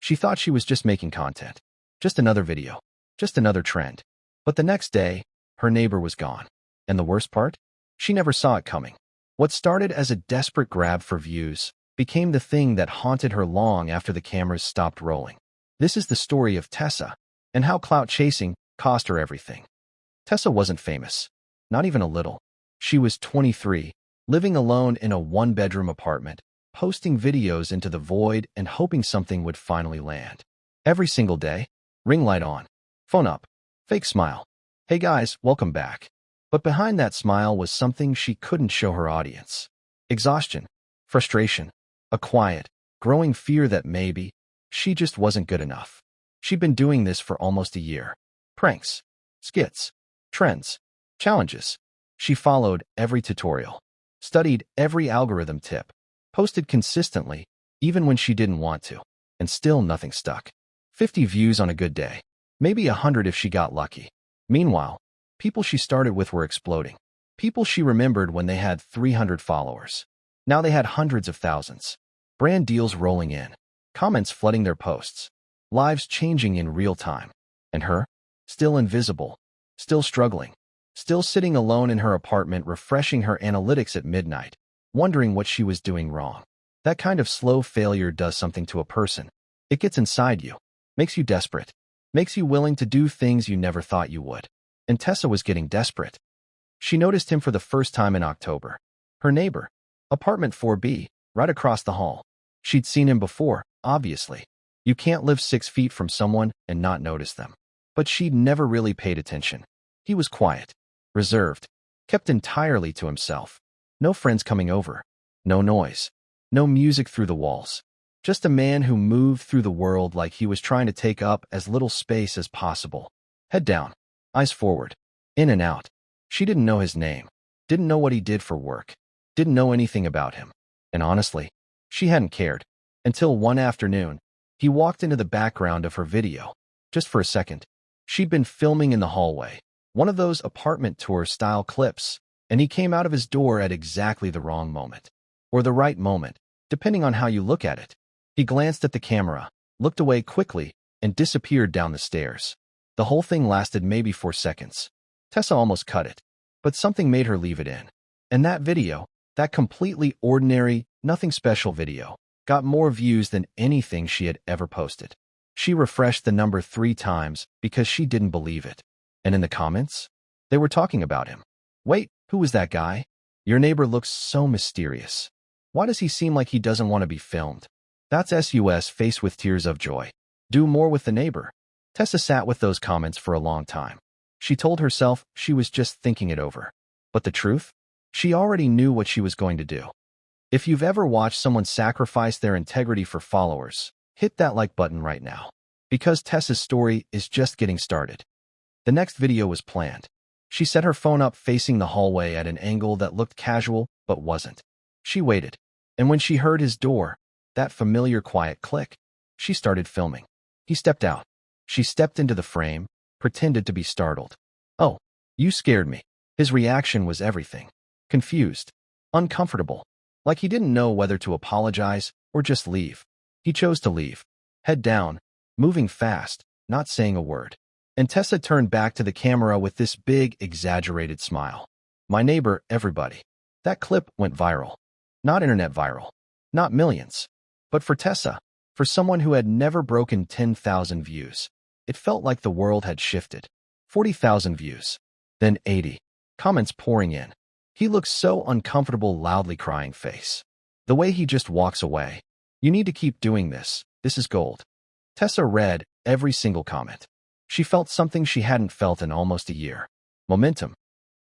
She thought she was just making content. Just another video. Just another trend. But the next day, her neighbor was gone. And the worst part? She never saw it coming. What started as a desperate grab for views became the thing that haunted her long after the cameras stopped rolling. This is the story of Tessa, and how clout chasing cost her everything. Tessa wasn't famous. Not even a little. She was 23, living alone in a one-bedroom apartment, posting videos into the void and hoping something would finally land. Every single day, ring light on, phone up, fake smile. Hey guys, welcome back. But behind that smile was something she couldn't show her audience. Exhaustion, frustration, a quiet, growing fear that maybe she just wasn't good enough. She'd been doing this for almost a year. Pranks, skits, trends, challenges. She followed every tutorial, studied every algorithm tip, posted consistently, even when she didn't want to, and still nothing stuck. 50 views on a good day, maybe 100 if she got lucky. Meanwhile, people she started with were exploding. People she remembered when they had 300 followers. Now they had hundreds of thousands. Brand deals rolling in, comments flooding their posts, lives changing in real time. And her? Still invisible, still struggling, still sitting alone in her apartment refreshing her analytics at midnight, wondering what she was doing wrong. That kind of slow failure does something to a person. It gets inside you, makes you desperate, makes you willing to do things you never thought you would. And Tessa was getting desperate. She noticed him for the first time in October. Her neighbor, apartment 4B, right across the hall. She'd seen him before, obviously. You can't live 6 feet from someone and not notice them. But she'd never really paid attention. He was quiet, reserved, kept entirely to himself. No friends coming over, no noise, no music through the walls. Just a man who moved through the world like he was trying to take up as little space as possible. Head down, eyes forward, in and out. She didn't know his name, didn't know what he did for work, didn't know anything about him. And honestly, she hadn't cared. Until one afternoon, he walked into the background of her video. Just for a second. She'd been filming in the hallway, one of those apartment tour-style clips, and he came out of his door at exactly the wrong moment. Or the right moment, depending on how you look at it. He glanced at the camera, looked away quickly, and disappeared down the stairs. The whole thing lasted maybe 4 seconds. Tessa almost cut it, but something made her leave it in. And that video, that completely ordinary, nothing special video, got more views than anything she had ever posted. She refreshed the number 3 times because she didn't believe it. And in the comments, they were talking about him. Wait, who was that guy? Your neighbor looks so mysterious. Why does he seem like he doesn't want to be filmed? That's SUS face with tears of joy. Do more with the neighbor. Tessa sat with those comments for a long time. She told herself she was just thinking it over. But the truth? She already knew what she was going to do. If you've ever watched someone sacrifice their integrity for followers, hit that like button right now. Because Tessa's story is just getting started. The next video was planned. She set her phone up facing the hallway at an angle that looked casual but wasn't. She waited, and when she heard his door, that familiar quiet click, she started filming. He stepped out. She stepped into the frame, pretended to be startled. Oh, you scared me. His reaction was everything. Confused, uncomfortable, like he didn't know whether to apologize or just leave. He chose to leave, head down, moving fast, not saying a word. And Tessa turned back to the camera with this big, exaggerated smile. My neighbor, everybody. That clip went viral. Not internet viral. Not millions. But for Tessa, for someone who had never broken 10,000 views, it felt like the world had shifted. 40,000 views. Then 80. Comments pouring in. He looks so uncomfortable, loudly crying face. The way he just walks away. You need to keep doing this. This is gold. Tessa read every single comment. She felt something she hadn't felt in almost a year. Momentum.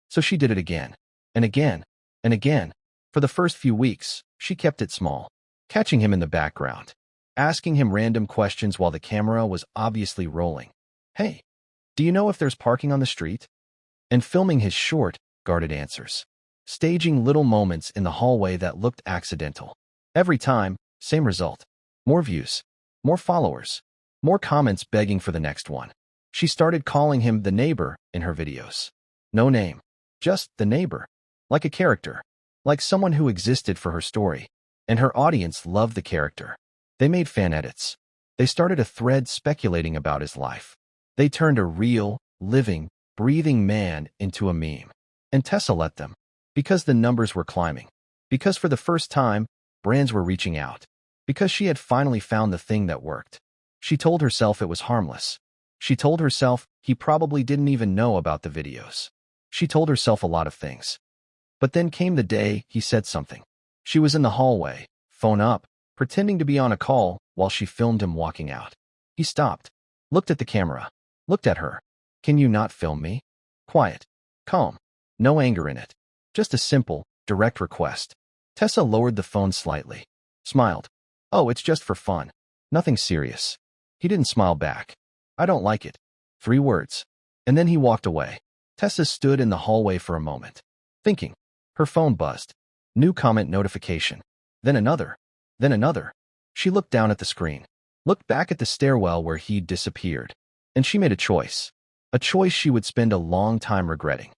So she did it again, and again, and again. For the first few weeks, she kept it small, catching him in the background, asking him random questions while the camera was obviously rolling. Hey, do you know if there's parking on the street? And filming his short, guarded answers. Staging little moments in the hallway that looked accidental. Every time, same result. More views, more followers, more comments begging for the next one. She started calling him the neighbor in her videos. No name, just the neighbor. Like a character, like someone who existed for her story. And her audience loved the character. They made fan edits, They started a thread speculating about his life. They turned a real, living, breathing man into a meme. And Tessa let them. Because the numbers were climbing. Because for the first time, brands were reaching out. Because she had finally found the thing that worked. She told herself it was harmless. She told herself he probably didn't even know about the videos. She told herself a lot of things. But then came the day he said something. She was in the hallway, phone up, pretending to be on a call while she filmed him walking out. He stopped, looked at the camera, looked at her. Can you not film me? Quiet, calm, no anger in it. Just a simple, direct request. Tessa lowered the phone slightly, smiled. Oh, it's just for fun. Nothing serious. He didn't smile back. I don't like it. 3 words. And then he walked away. Tessa stood in the hallway for a moment, thinking. Her phone buzzed. New comment notification. Then another. Then another. She looked down at the screen, looked back at the stairwell where he'd disappeared. And she made a choice. A choice she would spend a long time regretting.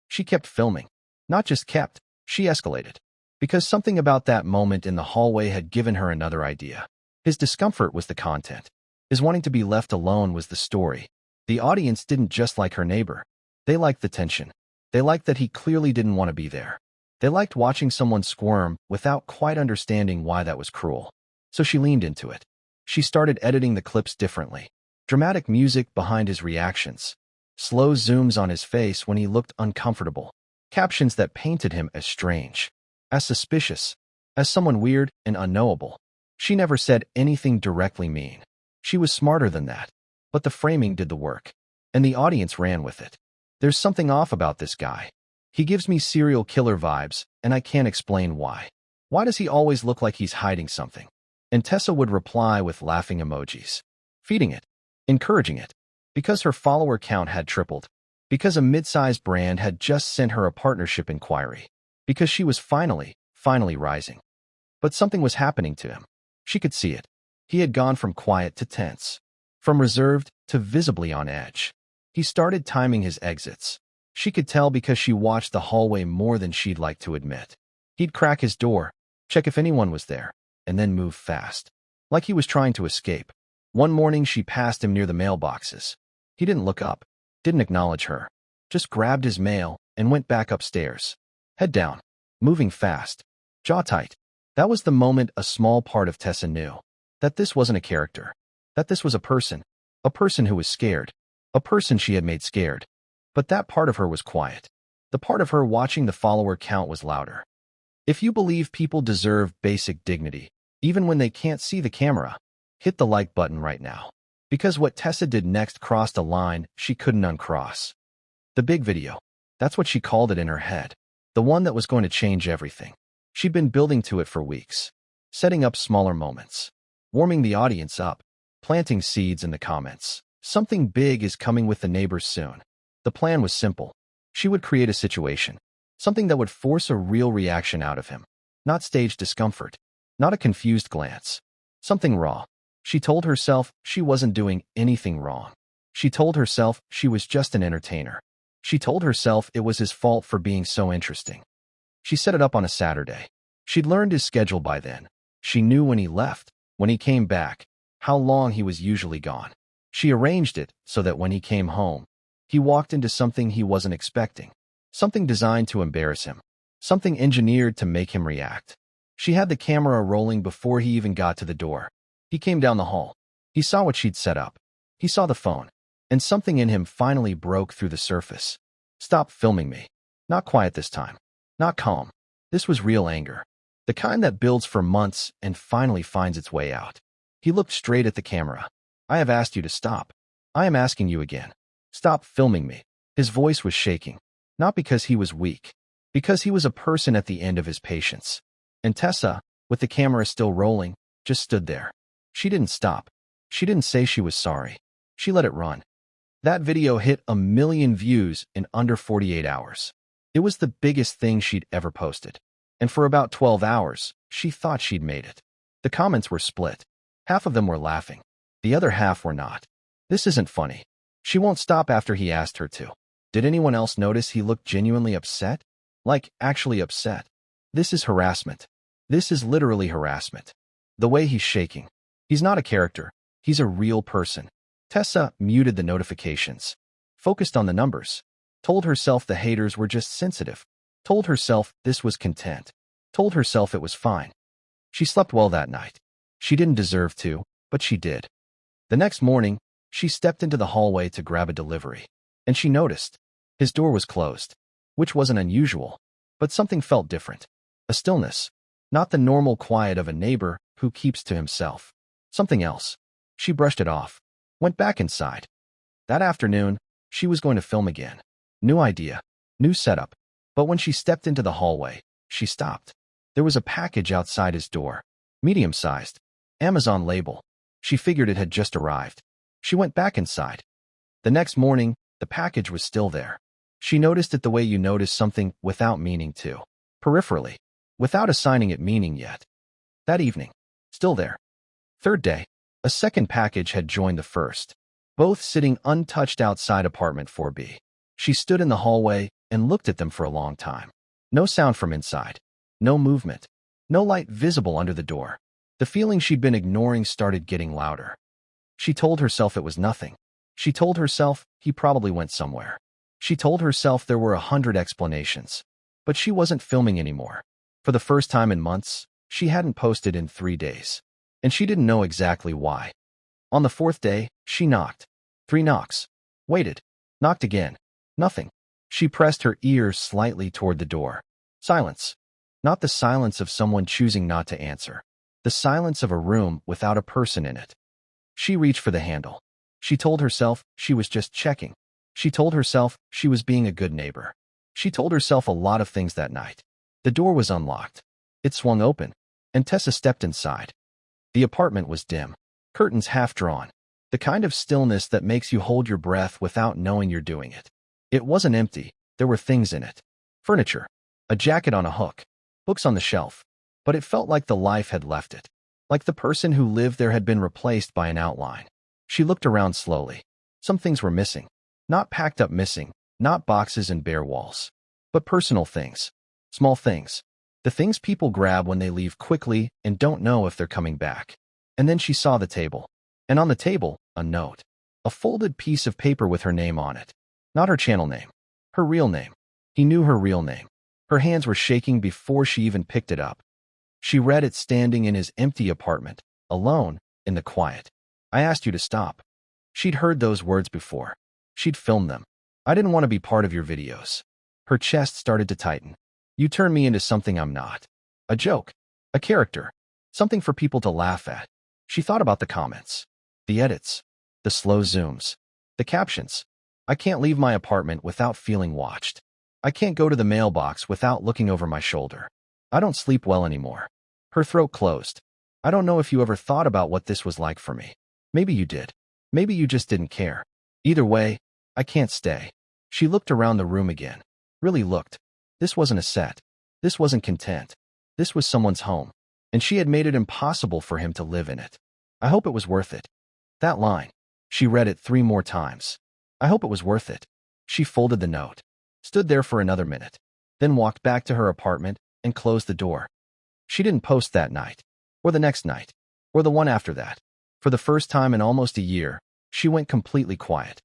She kept filming. Not just kept, she escalated. Because something about that moment in the hallway had given her another idea. His discomfort was the content. His wanting to be left alone was the story. The audience didn't just like her neighbor. They liked the tension. They liked that he clearly didn't want to be there. They liked watching someone squirm without quite understanding why that was cruel. So she leaned into it. She started editing the clips differently. Dramatic music behind his reactions. Slow zooms on his face when he looked uncomfortable. Captions that painted him as strange, as suspicious, as someone weird and unknowable. She never said anything directly mean. She was smarter than that. But the framing did the work. And the audience ran with it. There's something off about this guy. He gives me serial killer vibes, and I can't explain why. Why does he always look like he's hiding something? And Tessa would reply with laughing emojis. Feeding it. Encouraging it. Because her follower count had tripled. Because a mid-sized brand had just sent her a partnership inquiry. Because she was finally rising. But something was happening to him. She could see it. He had gone from quiet to tense. From reserved to visibly on edge. He started timing his exits. She could tell because she watched the hallway more than she'd like to admit. He'd crack his door, check if anyone was there, and then move fast. Like he was trying to escape. One morning she passed him near the mailboxes. He didn't look up, didn't acknowledge her. Just grabbed his mail and went back upstairs. Head down, moving fast, jaw tight. That was the moment a small part of Tessa knew. That this wasn't a character. That this was a person who was scared. A person she had made scared. But that part of her was quiet. The part of her watching the follower count was louder. If you believe people deserve basic dignity, even when they can't see the camera, hit the like button right now. Because what Tessa did next crossed a line she couldn't uncross. The big video. That's what she called it in her head. The one that was going to change everything. She'd been building to it for weeks. Setting up smaller moments. Warming the audience up. Planting seeds in the comments. Something big is coming with the neighbors soon. The plan was simple. She would create a situation. Something that would force a real reaction out of him. Not staged discomfort. Not a confused glance. Something raw. She told herself she wasn't doing anything wrong. She told herself she was just an entertainer. She told herself it was his fault for being so interesting. She set it up on a Saturday. She'd learned his schedule by then. She knew when he left, when he came back, how long he was usually gone. She arranged it so that when he came home, he walked into something he wasn't expecting. Something designed to embarrass him. Something engineered to make him react. She had the camera rolling before he even got to the door. He came down the hall. He saw what she'd set up. He saw the phone. And something in him finally broke through the surface. Stop filming me. Not quiet this time. Not calm. This was real anger. The kind that builds for months and finally finds its way out. He looked straight at the camera. I have asked you to stop. I am asking you again. Stop filming me. His voice was shaking. Not because he was weak. Because he was a person at the end of his patience. And Tessa, with the camera still rolling, just stood there. She didn't stop. She didn't say she was sorry. She let it run. That video hit 1 million views in under 48 hours. It was the biggest thing she'd ever posted. And for about 12 hours, she thought she'd made it. The comments were split. Half of them were laughing. The other half were not. This isn't funny. She won't stop after he asked her to. Did anyone else notice he looked genuinely upset? Like, actually upset. This is harassment. This is literally harassment. The way he's shaking. He's not a character. He's a real person. Tessa muted the notifications, focused on the numbers, told herself the haters were just sensitive, told herself this was content, told herself it was fine. She slept well that night. She didn't deserve to, but she did. The next morning, she stepped into the hallway to grab a delivery, and she noticed his door was closed, which wasn't unusual, but something felt different. A stillness, not the normal quiet of a neighbor who keeps to himself. Something else. She brushed it off, went back inside. That afternoon, she was going to film again. New idea, new setup. But when she stepped into the hallway, she stopped. There was a package outside his door, medium-sized, Amazon label. She figured it had just arrived. She went back inside. The next morning, the package was still there. She noticed it the way you notice something without meaning to, peripherally, without assigning it meaning yet. That evening, still there. Third day, a second package had joined the first, both sitting untouched outside apartment 4B. She stood in the hallway and looked at them for a long time. No sound from inside, no movement, no light visible under the door. The feeling she'd been ignoring started getting louder. She told herself it was nothing. She told herself he probably went somewhere. She told herself there were 100 explanations. But she wasn't filming anymore. For the first time in months, she hadn't posted in 3 days. And she didn't know exactly why. On the fourth day, she knocked. 3 knocks. Waited. Knocked again. Nothing. She pressed her ears slightly toward the door. Silence. Not the silence of someone choosing not to answer. The silence of a room without a person in it. She reached for the handle. She told herself she was just checking. She told herself she was being a good neighbor. She told herself a lot of things that night. The door was unlocked. It swung open, and Tessa stepped inside. The apartment was dim, curtains half drawn, the kind of stillness that makes you hold your breath without knowing you're doing it. It wasn't empty. There were things in it. Furniture, a jacket on a hook, books on the shelf. But it felt like the life had left it. Like the person who lived there had been replaced by an outline. She looked around slowly. Some things were missing. Not packed up missing, not boxes and bare walls. But personal things. Small things. The things people grab when they leave quickly and don't know if they're coming back. And then she saw the table. And on the table, a note. A folded piece of paper with her name on it. Not her channel name. Her real name. He knew her real name. Her hands were shaking before she even picked it up. She read it standing in his empty apartment, alone, in the quiet. I asked you to stop. She'd heard those words before. She'd filmed them. I didn't want to be part of your videos. Her chest started to tighten. You turned me into something I'm not. A joke. A character. Something for people to laugh at. She thought about the comments. The edits. The slow zooms. The captions. I can't leave my apartment without feeling watched. I can't go to the mailbox without looking over my shoulder. I don't sleep well anymore. Her throat closed. I don't know if you ever thought about what this was like for me. Maybe you did. Maybe you just didn't care. Either way, I can't stay. She looked around the room again. Really looked. This wasn't a set. This wasn't content. This was someone's home. And she had made it impossible for him to live in it. I hope it was worth it. That line. She read it 3 more times. I hope it was worth it. She folded the note. Stood there for another minute. Then walked back to her apartment and closed the door. She didn't post that night, or the next night, or the one after that. For the first time in almost a year, she went completely quiet.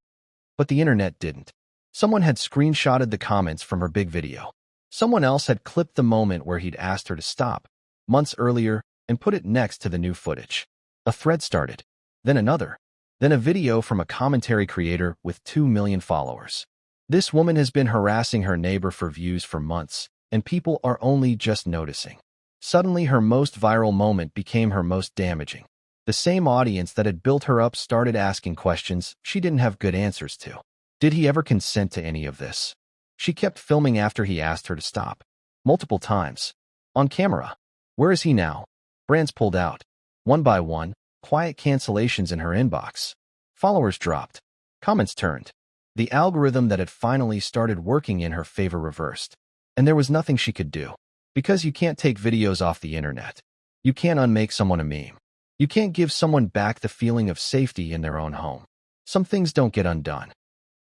But the internet didn't. Someone had screenshotted the comments from her big video. Someone else had clipped the moment where he'd asked her to stop, months earlier, and put it next to the new footage. A thread started, then another, then a video from a commentary creator with 2 million followers. This woman has been harassing her neighbor for views for months, and people are only just noticing. Suddenly, her most viral moment became her most damaging. The same audience that had built her up started asking questions she didn't have good answers to. Did he ever consent to any of this? She kept filming after he asked her to stop. Multiple times. On camera. Where is he now? Brands pulled out. One by one, quiet cancellations in her inbox. Followers dropped. Comments turned. The algorithm that had finally started working in her favor reversed. And there was nothing she could do. Because you can't take videos off the internet. You can't unmake someone a meme. You can't give someone back the feeling of safety in their own home. Some things don't get undone.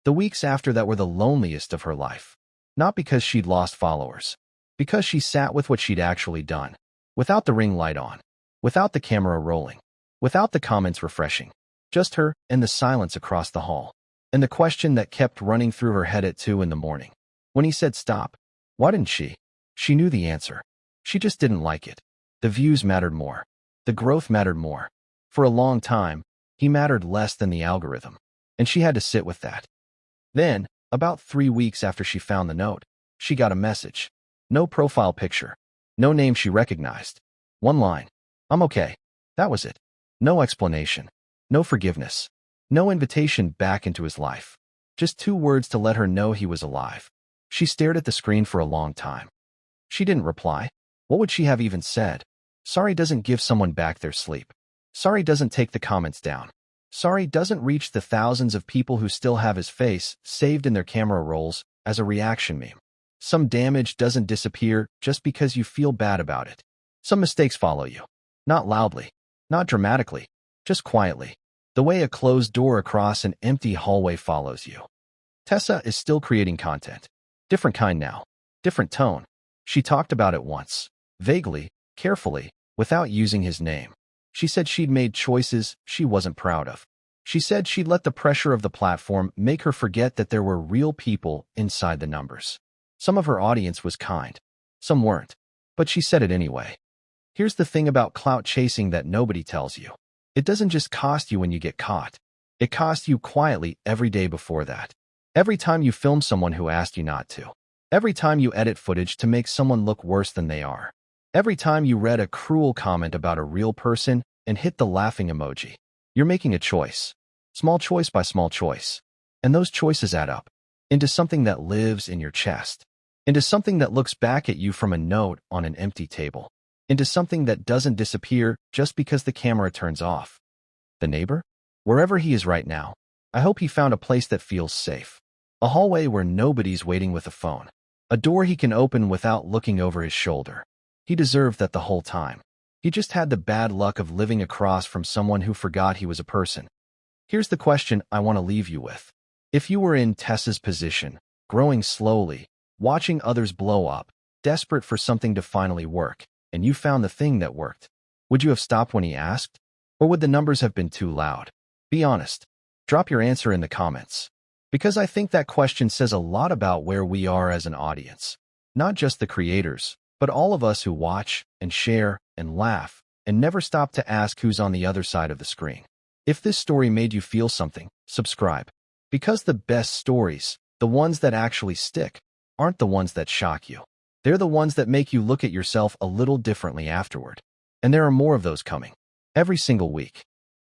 The weeks after that were the loneliest of her life. Not because she'd lost followers. Because she sat with what she'd actually done. Without the ring light on. Without the camera rolling. Without the comments refreshing. Just her and the silence across the hall. And the question that kept running through her head at 2 in the morning. When he said stop, why didn't she? She knew the answer. She just didn't like it. The views mattered more. The growth mattered more. For a long time, he mattered less than the algorithm. And she had to sit with that. Then, about 3 weeks after she found the note, she got a message. No profile picture. No name she recognized. One line. I'm okay. That was it. No explanation. No forgiveness. No invitation back into his life. Just 2 words to let her know he was alive. She stared at the screen for a long time. She didn't reply. What would she have even said? Sorry doesn't give someone back their sleep. Sorry doesn't take the comments down. Sorry doesn't reach the thousands of people who still have his face saved in their camera rolls as a reaction meme. Some damage doesn't disappear just because you feel bad about it. Some mistakes follow you. Not loudly. Not dramatically. Just quietly. The way a closed door across an empty hallway follows you. Tessa is still creating content. Different kind now. Different tone. She talked about it once. Vaguely, carefully, without using his name. She said she'd made choices she wasn't proud of. She said she'd let the pressure of the platform make her forget that there were real people inside the numbers. Some of her audience was kind. Some weren't. But she said it anyway. Here's the thing about clout chasing that nobody tells you. It doesn't just cost you when you get caught. It costs you quietly every day before that. Every time you film someone who asked you not to. Every time you edit footage to make someone look worse than they are. Every time you read a cruel comment about a real person and hit the laughing emoji. You're making a choice. Small choice by small choice. And those choices add up. Into something that lives in your chest. Into something that looks back at you from a note on an empty table. Into something that doesn't disappear just because the camera turns off. The neighbor? Wherever he is right now, I hope he found a place that feels safe. A hallway where nobody's waiting with a phone. A door he can open without looking over his shoulder. He deserved that the whole time. He just had the bad luck of living across from someone who forgot he was a person. Here's the question I want to leave you with. If you were in Tessa's position, growing slowly, watching others blow up, desperate for something to finally work, and you found the thing that worked, would you have stopped when he asked? Or would the numbers have been too loud? Be honest. Drop your answer in the comments. Because I think that question says a lot about where we are as an audience. Not just the creators, but all of us who watch and share and laugh and never stop to ask who's on the other side of the screen. If this story made you feel something, subscribe. Because the best stories, the ones that actually stick, aren't the ones that shock you. They're the ones that make you look at yourself a little differently afterward. And there are more of those coming. Every single week.